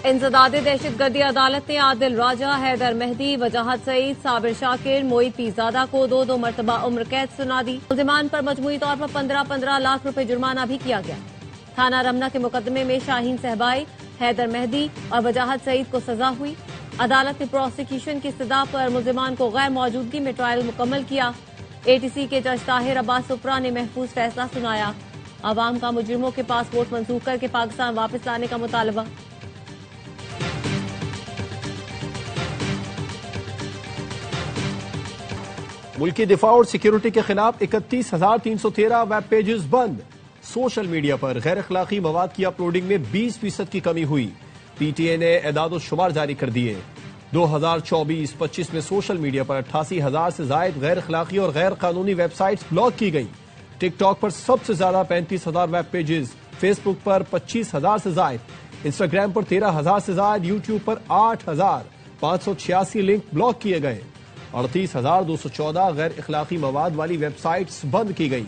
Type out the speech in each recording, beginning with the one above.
इंसदादे दहशतगर्दी अदालत ने आदिल राजा, हैदर मेहदी, वजाहत सईद, साबिर शाकिर, मोईद पीरजादा को 2-2 मरतबा उम्र कैद सुना दी। मुल्जिमान पर मजमूई तौर पर 15-15 लाख रुपए जुर्माना भी किया गया। थाना रमना के मुकदमे में शाहीन सहबाई, हैदर मेहदी और वजाहत सईद को सजा हुई। अदालत ने प्रोसिक्यूशन की इस्तदा पर मुल्जिमान को गैर मौजूदगी में ट्रायल मुकम्मल किया। एटीसी के जज ताहिर अब्बास उपरा ने महफूज फैसला सुनाया। अवाम का मुजरिमों के पासपोर्ट मंसूख करके पाकिस्तान वापस लाने का मुतालबा। मुल्की दिफा और सिक्योरिटी के खिलाफ 31,313 वेब पेजेस बंद। सोशल मीडिया पर गैर अखलाकी मवाद की अपलोडिंग में 20% की कमी हुई। पीटीए ने एदाद शुमार जारी कर दिए। 2024-25 में सोशल मीडिया पर 88,000 से जायद गैर अखलाकी और गैर कानूनी वेबसाइट्स ब्लॉक की गई। टिकटॉक पर सबसे ज्यादा 35,000 वेब पेजेस, फेसबुक पर 25,000 से जायद, इंस्टाग्राम पर 13,000 से जायद, यूट्यूब पर 8,586 लिंक ब्लॉक किए गए। 38,214 गैर अखलाकी मवाद वाली वेबसाइट्स बंद की गई।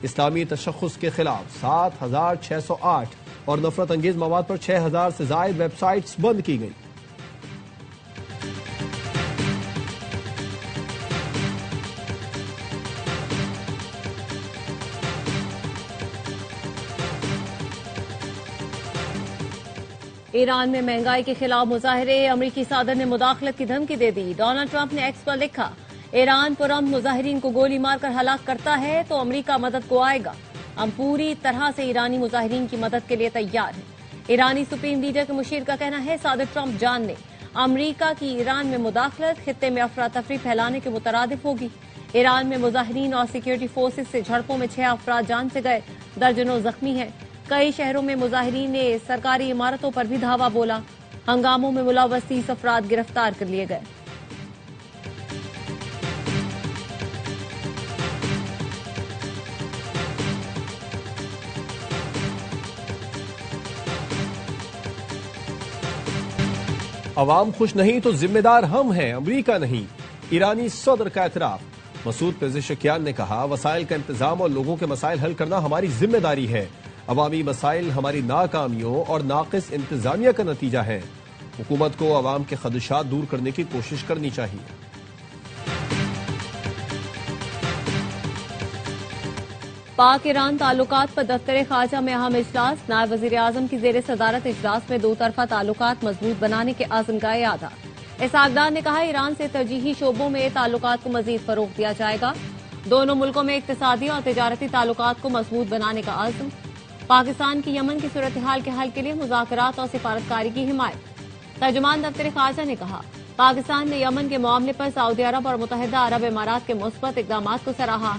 इस्लामी तशख्खुस के खिलाफ 7,608 और नफरत अंगेज मवाद पर 6,000 से जायद वेबसाइट्स बंद की गई। ईरान में महंगाई के खिलाफ मुजाहिरे, अमरीकी सदर ने मुदाखलत की धमकी दे दी। डोनाल्ड ट्रंप ने एक्स पर लिखा, ईरान पुरअमन मुजाहिरीन को गोली मारकर हलाक करता है तो अमरीका मदद को आएगा। हम पूरी तरह से ईरानी मुजाहिरीन की मदद के लिए तैयार हैं। ईरानी सुप्रीम लीडर के मुशीर का कहना है, सदर ट्रंप जान लें, अमरीका की ईरान में मुदाखलत खित्ते में अफरा तफरी फैलाने के मुतरादिफ होगी। ईरान में मुजाहिरीन और सिक्योरिटी फोर्सेज से झड़पों में 6 अफराद जान से गए, दर्जनों जख्मी हैं। कई शहरों में मुजाहिरीन ने सरकारी इमारतों पर भी धावा बोला। हंगामों में मुलव्वस 30 अफराद गिरफ्तार कर लिए गए। अवाम खुश नहीं तो जिम्मेदार हम हैं, अमरीका नहीं। ईरानी सदर का एतराफ। मसूद पेज़ेशकियान ने कहा, वसाइल का इंतजाम और लोगों के मसाइल हल करना हमारी जिम्मेदारी है। अवामी मसाइल हमारी नाकामियों और नाकिस इंतजामिया का नतीजा है। हुकूमत को अवाम के खदशात दूर करने की कोशिश करनी चाहिए। पाक ईरान ताल्लुकात पर दफ्तर खारजा में अहम इजलास। नायब वजीर आजम की जेर सदारत इजलास में 2 तरफा ताल्लुकात मजबूत बनाने के आज़म का यादा। इसहाकदार ने कहा, ईरान से तरजीही शोबों में ताल्लुकात को मजीद फरोग दिया जाएगा। दोनों मुल्कों में इक्तिसादी और तिजारती ताल्लुकात को मजबूत बनाने का आज़म। पाकिस्तान की यमन की सूरत हाल के हल के लिए मुज़ाकरात और सिफारतकारी की हिमायत। तर्जुमान दफ्तर खारजा ने कहा, पाकिस्तान ने यमन के मामले पर सऊदी अरब और मुत्तहिदा अरब इमारात के मुस्बत इक़दामात को सराहा।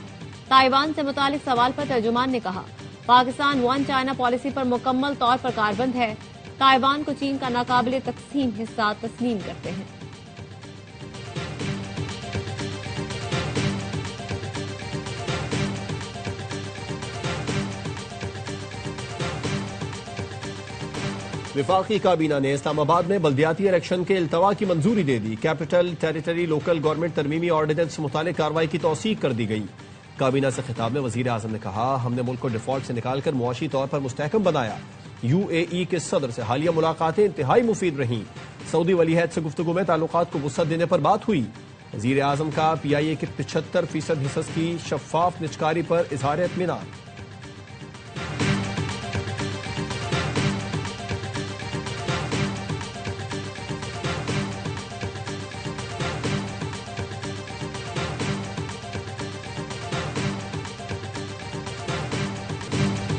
ताइवान से मुतालिक सवाल पर तर्जुमान ने कहा, पाकिस्तान वन चाइना पॉलिसी पर मुकम्मल तौर पर कारबंद है। ताइवान को चीन का नाकाबिले तकसीम हिस्सा तस्लीम करते हैं। विफाकी काबीना ने इस्लामाबाद में बल्दियाती इलेक्शन के इल्तवा की मंजूरी दे दी। कैपिटल टेरिटरी लोकल गवर्नमेंट तरमीमी ऑर्डिनेंस से मुतालिक कार्रवाई की तौसीक कर दी गई। काबीना से खिताब में वजीर आजम ने कहा, हमने मुल्क को डिफॉल्ट से निकालकर मुआशी तौर पर मुस्तहकम बनाया। यूएई के सदर से हालिया मुलाकातें इंतहाई मुफीद रहीं। सऊदी वलीअहद से गुफ्तगू में ताल्लुकात को वुसअत देने पर बात हुई। वजीर आजम का PIA के 75% हिस्स की शफाफ निजकारी पर इजहार इत्मीनान।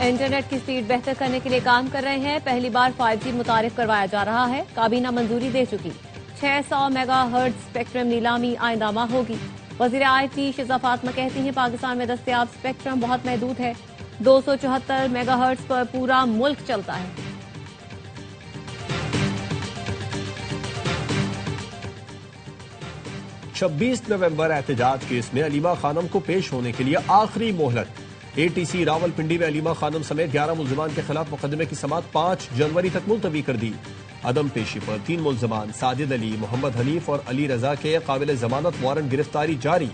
इंटरनेट की स्पीड बेहतर करने के लिए काम कर रहे हैं। पहली बार 5G मुतारिफ करवाया जा रहा है। काबीना मंजूरी दे चुकी। 600 मेगाहर्ट्ज स्पेक्ट्रम नीलामी आइंदा माह होगी। वजीर IT शिजा फातिमा कहती हैं, पाकिस्तान में दस्तयाब स्पेक्ट्रम बहुत महदूद है। 274 मेगाहर्ट्ज पर पूरा मुल्क चलता है। छब्बीस नवंबर एहतजाज केस में अलीमा खानम को पेश होने के लिए आखिरी मोहलत। ATC रावलपिंडी में अलीमा खानम समेत 11 मुल्जिमान के खिलाफ मुकदमे की समाअत 5 जनवरी तक मुलतवी कर दी। अदम पेशी पर 3 मुल्जिमान साजिद अली, मोहम्मद हनीफ और अली रजा के काबिल जमानत वारंट गिरफ्तारी जारी।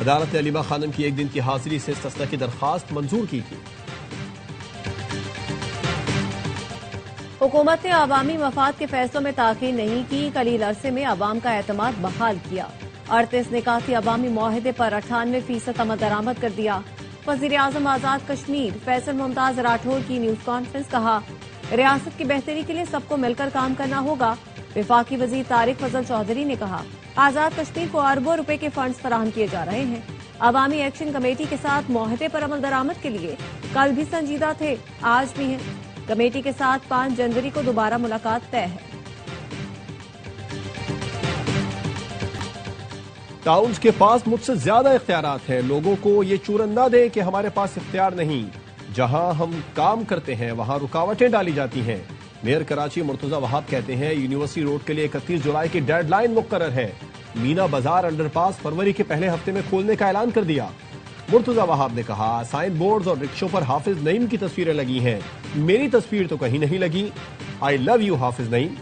अदालत ने अलीमा खानम की 1 दिन की हाजिरी से इस्तिस्ना की दरखास्त मंजूर की थी। हुकूमत ने अवामी मफाद के फैसलों में ताखीर नहीं की, कलील अरसे में अवाम का एतमाद बहाल किया। 38 निकाती अवामी मुआहदे पर 98% अमल दरामद कर दिया। वजीर आजम आजाद कश्मीर फैसल मुमताज राठौर की न्यूज कॉन्फ्रेंस, कहा रियासत की बेहतरी के लिए सबको मिलकर काम करना होगा। विफाकी वजीर तारिक फजल चौधरी ने कहा आजाद कश्मीर को अरबों रुपए के फंड्स फराहम किए जा रहे हैं। अवामी एक्शन कमेटी के साथ मुआहदे पर अमल दरामद के लिए कल भी संजीदा थे, आज भी हैं। कमेटी के साथ 5 जनवरी को दोबारा मुलाकात तय है। टाउन्स के पास मुझसे ज्यादा इख्तियारात हैं। लोगों को ये चूरन ना दें कि हमारे पास इख्तियार नहीं। जहां हम काम करते हैं वहां रुकावटें डाली जाती हैं। मेयर कराची मुर्तजा वहाब कहते हैं यूनिवर्सिटी रोड के लिए 31 जुलाई की डेडलाइन मुकर्रर है। मीना बाजार अंडरपास फरवरी के पहले हफ्ते में खोलने का ऐलान कर दिया। मुर्तजा वहाब ने कहा साइन बोर्ड्स और रिक्शों पर हाफिज नईम की तस्वीरें लगी हैं, मेरी तस्वीर तो कहीं नहीं लगी। I love you Hafiz Naeem.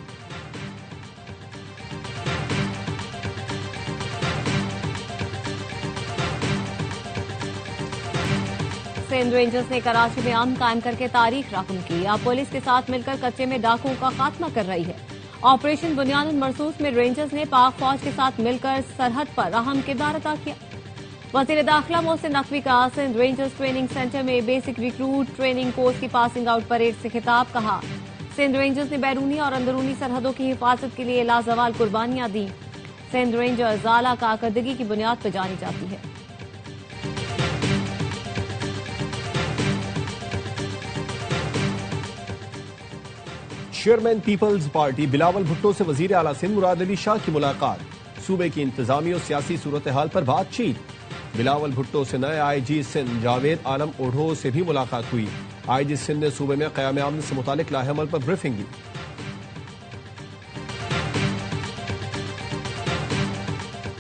Sindh Rangers ने कराची में अमन कायम करके तारीख रकम की। अब पुलिस के साथ मिलकर कच्चे में डाकुओं का खात्मा कर रही है। ऑपरेशन बुनियादुन मरसूस में रेंजर्स ने पाक फौज के साथ मिलकर सरहद पर अहम किरदार अदा किया। वजीर दाखिला मोहसिन नकवी का सिंध रेंजर्स ट्रेनिंग सेंटर में बेसिक रिक्रूट ट्रेनिंग कोर्स की पासिंग आउट परेड से खिताब, कहा सिंध रेंजर्स ने बैरूनी और अंदरूनी सरहदों की हिफाजत के लिए लाजवाल कुर्बानियां दी। सिंध रेंजर्स आला कारकर्दगी की बुनियाद पर जानी जाती है। Chairman Peoples Party Bilawal Bhutto से वजीर आला सिंध मुराद अली शाह की मुलाकात। सूबे की इंतजामी और सियासी सूरत हाल पर बातचीत। बिलावल भुट्टो से नए आईजी सिंध जावेद आलम ओढ़ो से भी मुलाकात हुई। आईजी सिंध ने सूबे में क़याम अमन से मुतालिक लाहेअमल पर ब्रीफिंग दी।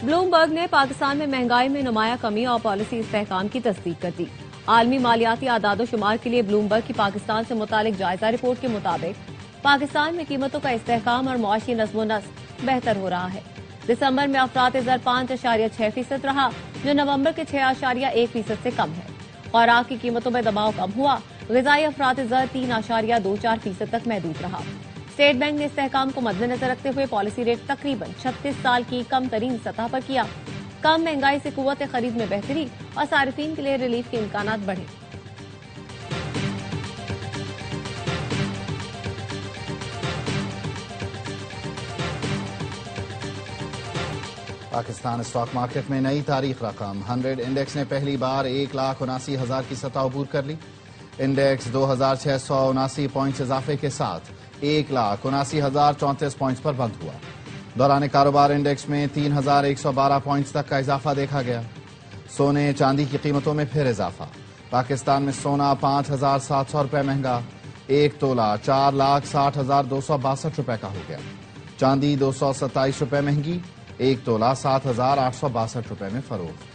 ब्लूमबर्ग ने पाकिस्तान में महंगाई में नुमाया कमी और पॉलिसी इस्तेहकाम की तस्दीक कर दी। आलमी मालियाती आदादोशुमार के लिए ब्लूमबर्ग की पाकिस्तान से मुतालिक जायजा रिपोर्ट के मुताबिक पाकिस्तान में कीमतों का इस्तेहकाम और मुआशी नज़्म-ओ-नस्क बेहतर हो रहा है। दिसंबर में अफरात ज़र 5.6% रहा, जो नवंबर के 6.1% से कम है। खुराक की कीमतों में दबाव कम हुआ। ग़िज़ाई अफरात ज़र 3.24% तक महदूद रहा। स्टेट बैंक ने इस्तेहकाम को मद्देनजर रखते हुए पॉलिसी रेट तकरीबन 36 साल की कम तरीन सतह पर किया। कम महंगाई से कुव्वत खरीद में बेहतरी और सारिफीन के लिए रिलीफ के इम्कानात बढ़े। पाकिस्तान स्टॉक मार्केट में नई तारीख रकम। 100 इंडेक्स ने पहली बार 1,79,000 की सतह अबूर कर ली। इंडेक्स 2,679 पॉइंट्स इजाफे के साथ 1,79,034 पॉइंट्स पर बंद हुआ। दौरान कारोबार इंडेक्स में 3,112 पॉइंट्स तक का इजाफा देखा गया। सोने चांदी की कीमतों में फिर इजाफा। पाकिस्तान में सोना 5,700 रुपये महंगा, 1 तोला 4,60,262 रुपये का हो गया। चांदी 227 रुपये महंगी, 1 तोला 7,862 रुपये में फरोख्त।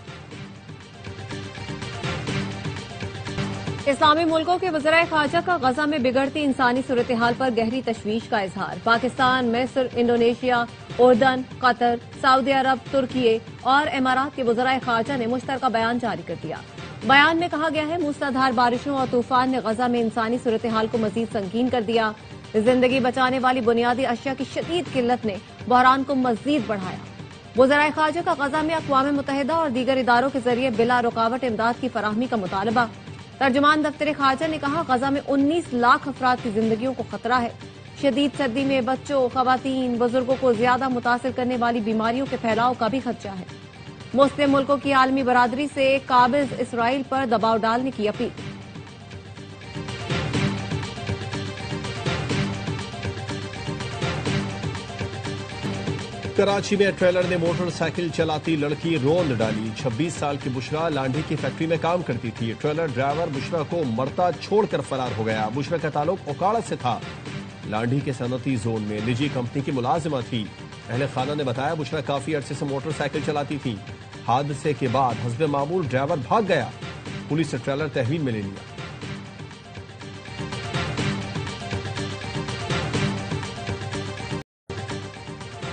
इस्लामी मुल्कों के वज़राए ख़ारजा का गजा में बिगड़ती इंसानी सूरत हाल पर गहरी तशवीश का इजहार। पाकिस्तान, मिस्र, इंडोनेशिया, उर्दन, कतर, सऊदी अरब, तुर्की और इमारात के वज़राए ख़ारजा ने मुश्तरका बयान जारी कर दिया। बयान में कहा गया है मूसलाधार बारिशों और तूफान ने गजा में इंसानी सूरत हाल को मजीद संगीन कर दिया। जिंदगी बचाने वाली बुनियादी अशिया की शदीद किल्लत ने बहरान को मजीद बढ़ाया। वज़राए ख़ारजा का गजा में अक़वाम मुत्तहिदा और दीगर इदारों के जरिए बिला रुकावट इमदाद की फराहमी का मुतालबा। तर्जुमान दफ्तर ख़ारजा ने कहा गजा में 19 लाख अफराद की जिंदगियों को खतरा है। शदीद सर्दी में बच्चों, खवातीन, बुजुर्गों को ज्यादा मुतासिर करने वाली बीमारियों के फैलाव का भी खदशा है। मुस्लिम मुल्कों की आलमी बरादरी से काबिज इसराइल पर दबाव डालने की अपील। कराची में ट्रेलर ने मोटरसाइकिल चलाती लड़की रोंद डाली। 26 साल की बुशरा लांढी की फैक्ट्री में काम करती थी। ट्रेलर ड्राइवर बुशरा को मरता छोड़कर फरार हो गया। बुशरा का ताल्लुक ओकाड़ा से था। लांढी के सनती जोन में निजी कंपनी की मुलाजिमा थी। अहले खाना ने बताया बुशरा काफी अरसे से मोटरसाइकिल चलाती थी। हादसे के बाद हस्बे मामूल ड्राइवर भाग गया। पुलिस ने ट्रेलर तहवील में ले लिया।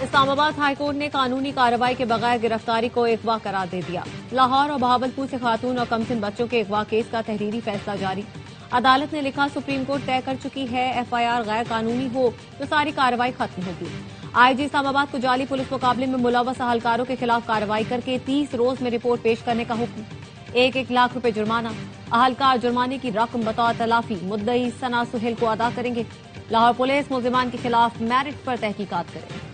इस्लामाबाद हाईकोर्ट ने कानूनी कार्रवाई के बगैर गिरफ्तारी को अगवा करार दे दिया। लाहौर और बहावलपुर से खातून और कमसिन बच्चों के अगवा केस का तहरीरी फैसला जारी। अदालत ने लिखा, सुप्रीम कोर्ट तय कर चुकी है, एफआईआर गैर कानूनी हो तो सारी कार्रवाई खत्म होगी। आईजी इस्लामाबाद को जाली पुलिस मुकाबले में मुलव्वस अहलकारों के खिलाफ कार्रवाई करके 30 रोज में रिपोर्ट पेश करने का हुक्म। 1-1 लाख रुपए जुर्माना। अहलकार जुर्माने की रकम बतौर तलाफी मुद्दई सना सुहेल को अदा करेंगे। लाहौर पुलिस मुल्जिमान के खिलाफ मेरिट पर तहकीकात करेगी।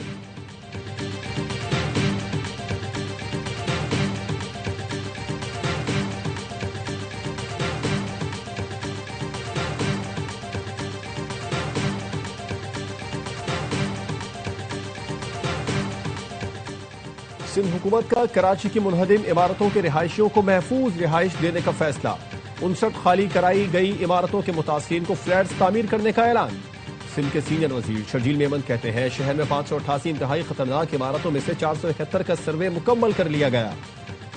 सिंध हुकूमत का कराची की मुनहदिम इमारतों के रिहायशियों को महफूज रिहाइश देने का फैसला। 59 खाली कराई गई इमारतों के मुतासिरीन को फ्लैट्स तामीर करने का ऐलान। सिंध के सीनियर वजीर शर्जील मेमन कहते हैं, शहर में 588 इंतहाई खतरनाक इमारतों में से 471 का सर्वे मुकम्मल कर लिया गया।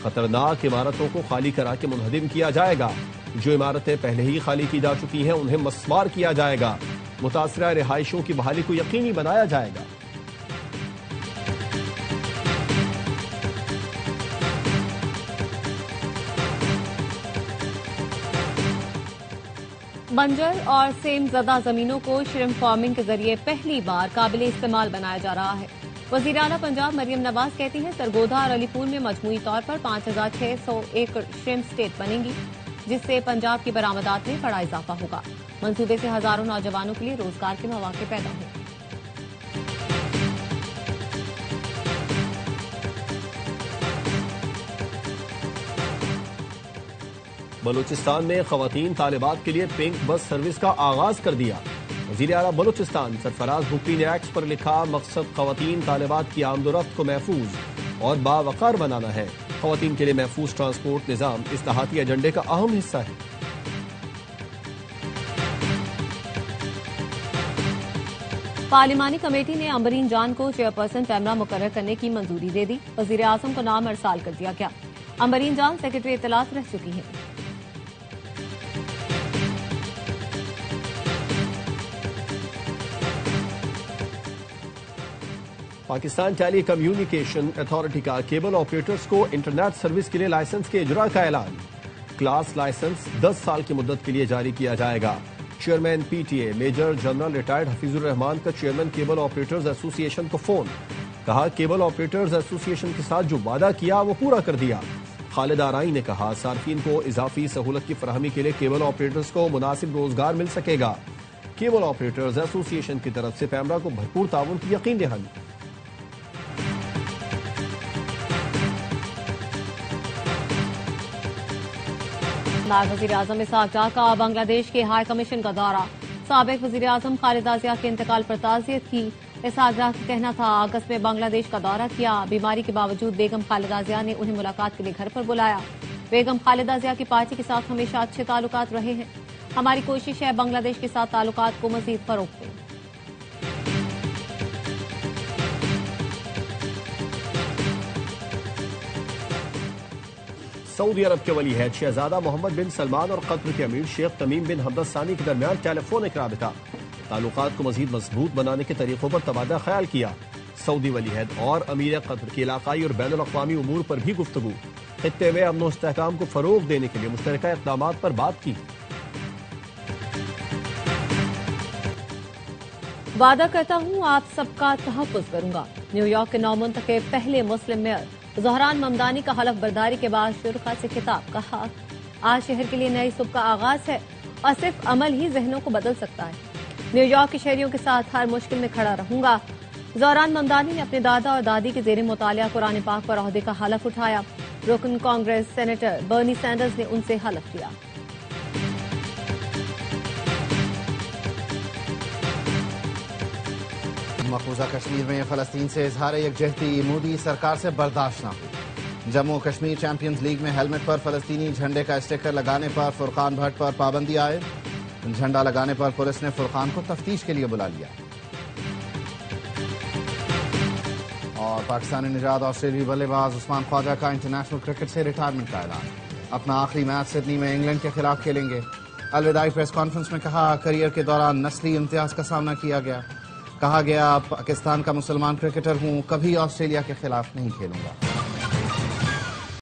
खतरनाक इमारतों को खाली करा के मुनहदिम किया जाएगा। जो इमारतें पहले ही खाली की जा चुकी हैं उन्हें मस्मार किया जाएगा। मुतासरा रिहायशों की बहाली को यकीनी बनाया जाएगा। बंजर और सेम ज़दा जमीनों को श्रिम्प फार्मिंग के जरिए पहली बार काबिल इस्तेमाल बनाया जा रहा है। वज़ीर आला पंजाब मरियम नवाज कहती हैं, सरगोधा और अलीपुर में मजमूई तौर पर 5600 एकड़ श्रिम्प स्टेट बनेंगी, जिससे पंजाब की बरामदात में बड़ा इजाफा होगा। मंसूबे से हजारों नौजवानों के लिए रोजगार के मौके पैदा होंगे। बलूचिस्तान में खवातीन तालिबात के लिए पिंक बस सर्विस का आगाज कर दिया। वज़ीर आला बलूचिस्तान सरफराज भुट्टी ने एक्स पर लिखा, मकसद खवातीन तालिबात की आमदोरफ्त को महफूज और बावकार बनाना है। खवातीन के लिए महफूज ट्रांसपोर्ट निजाम इस्लाहाती एजेंडे का अहम हिस्सा है। पार्लिमानी कमेटी ने अंबरीन जान को चेयरपर्सन पैमरा मुकर्रर करने की मंजूरी दे दी। वज़ीर आज़म को नाम अरसाल कर दिया गया। अंबरीन जान सेक्रेटरी इत्तलात रह चुकी हैं। पाकिस्तान टेली कम्युनिकेशन अथॉरिटी का केबल ऑपरेटर्स को इंटरनेट सर्विस के लिए लाइसेंस के इजरा का ऐलान। क्लास लाइसेंस 10 साल की मुद्दत के लिए जारी किया जाएगा। Chairman PTA major general retired Hafeezur Rahman का चेयरमैन केबल ऑपरेटर्स एसोसिएशन को फोन। कहा, केबल ऑपरेटर्स एसोसिएशन के साथ जो वादा किया वो पूरा कर दिया। खालिद आराई ने कहा, सार्फिन को इजाफी सहूलत की फराहमी के लिए केबल ऑपरेटर्स को मुनासिब रोजगार मिल सकेगा। केबल ऑपरेटर्स एसोसिएशन की तरफ से पैमरा को भरपूर ताउन की यकीन दहानी। नायब वज़ीर आज़म इसहाक डार का बांग्लादेश के हाई कमीशन का दौरा। साबिक वज़ीर आज़म खालिदा ज़िया के इंतकाल पर ताज़ियत की। इसहाक डार का कहना था, अगस्त में बांग्लादेश का दौरा किया। बीमारी के बावजूद बेगम खालिदा ज़िया ने उन्हें मुलाकात के लिए घर पर बुलाया। बेगम खालिदा ज़िया की पार्टी के साथ हमेशा अच्छे ताल्लुकात रहे हैं। हमारी कोशिश है बांग्लादेश के साथ ताल्लुकात को मजीद फरोग दें। सऊदी अरब के वली अहद शहजादा मोहम्मद बिन सलमान और कतर के अमीर शेख तमीम बिन हमद सानी के दरमियान टेलीफोनिक राबिता। ताल्लुकात को मजीद मजबूत बनाने के तरीकों पर तबादला ख्याल किया। सऊदी वली अहद और अमीर कतर के इलाकाई और बैनुल अक़वामी उमूर पर भी गुफ्तगू। खित्ते में अमन और इस्तेहकाम को फरोग देने के लिए मुश्तरका इक़दामात पर बात की। वादा करता हूँ आप सबका तहफ़्फ़ुज़ करूंगा। न्यूयॉर्क के नौमुंतखब पहले मुस्लिम मेयर ज़हरान ममदानी का हलफ बर्दारी के बाद शुरका से खिताब। कहा, आज शहर के लिए नई सुबह का आगाज है और सिर्फ अमल ही जहनों को बदल सकता है। न्यूयॉर्क के शहरियों के साथ हर मुश्किल में खड़ा रहूंगा। ज़हरान ममदानी ने अपने दादा और दादी के ज़ेरे मुतालिया कुरान पाक पर ओहदे का हलफ उठाया। रुकन कांग्रेस सेनेटर बर्नी सैंडर्स ने उनसे हलफ लिया। मकबूजा कश्मीर में फलस्तीन से इजहार यकजहती मोदी सरकार से बर्दाश्त न हुई। जम्मू कश्मीर चैंपियंस लीग में हेलमेट पर फलस्तीनी झंडे का स्टिकर लगाने पर फुरकान भट्ट पर पाबंदी आए। झंडा लगाने पर पुलिस ने फुरकान को तफ्तीश के लिए बुला लिया। और पाकिस्तानी निजात ऑस्ट्रेलियाई बल्लेबाज उस्मान ख्वाजा का इंटरनेशनल क्रिकेट से रिटायरमेंट का ऐलान। अपना आखिरी मैच सिडनी में इंग्लैंड के खिलाफ खेलेंगे। अलविदाई प्रेस कॉन्फ्रेंस में कहा, करियर के दौरान नस्ली इम्तियाज का सामना किया गया। कहा गया, पाकिस्तान का मुसलमान क्रिकेटर हूं, कभी ऑस्ट्रेलिया के खिलाफ नहीं खेलूंगा।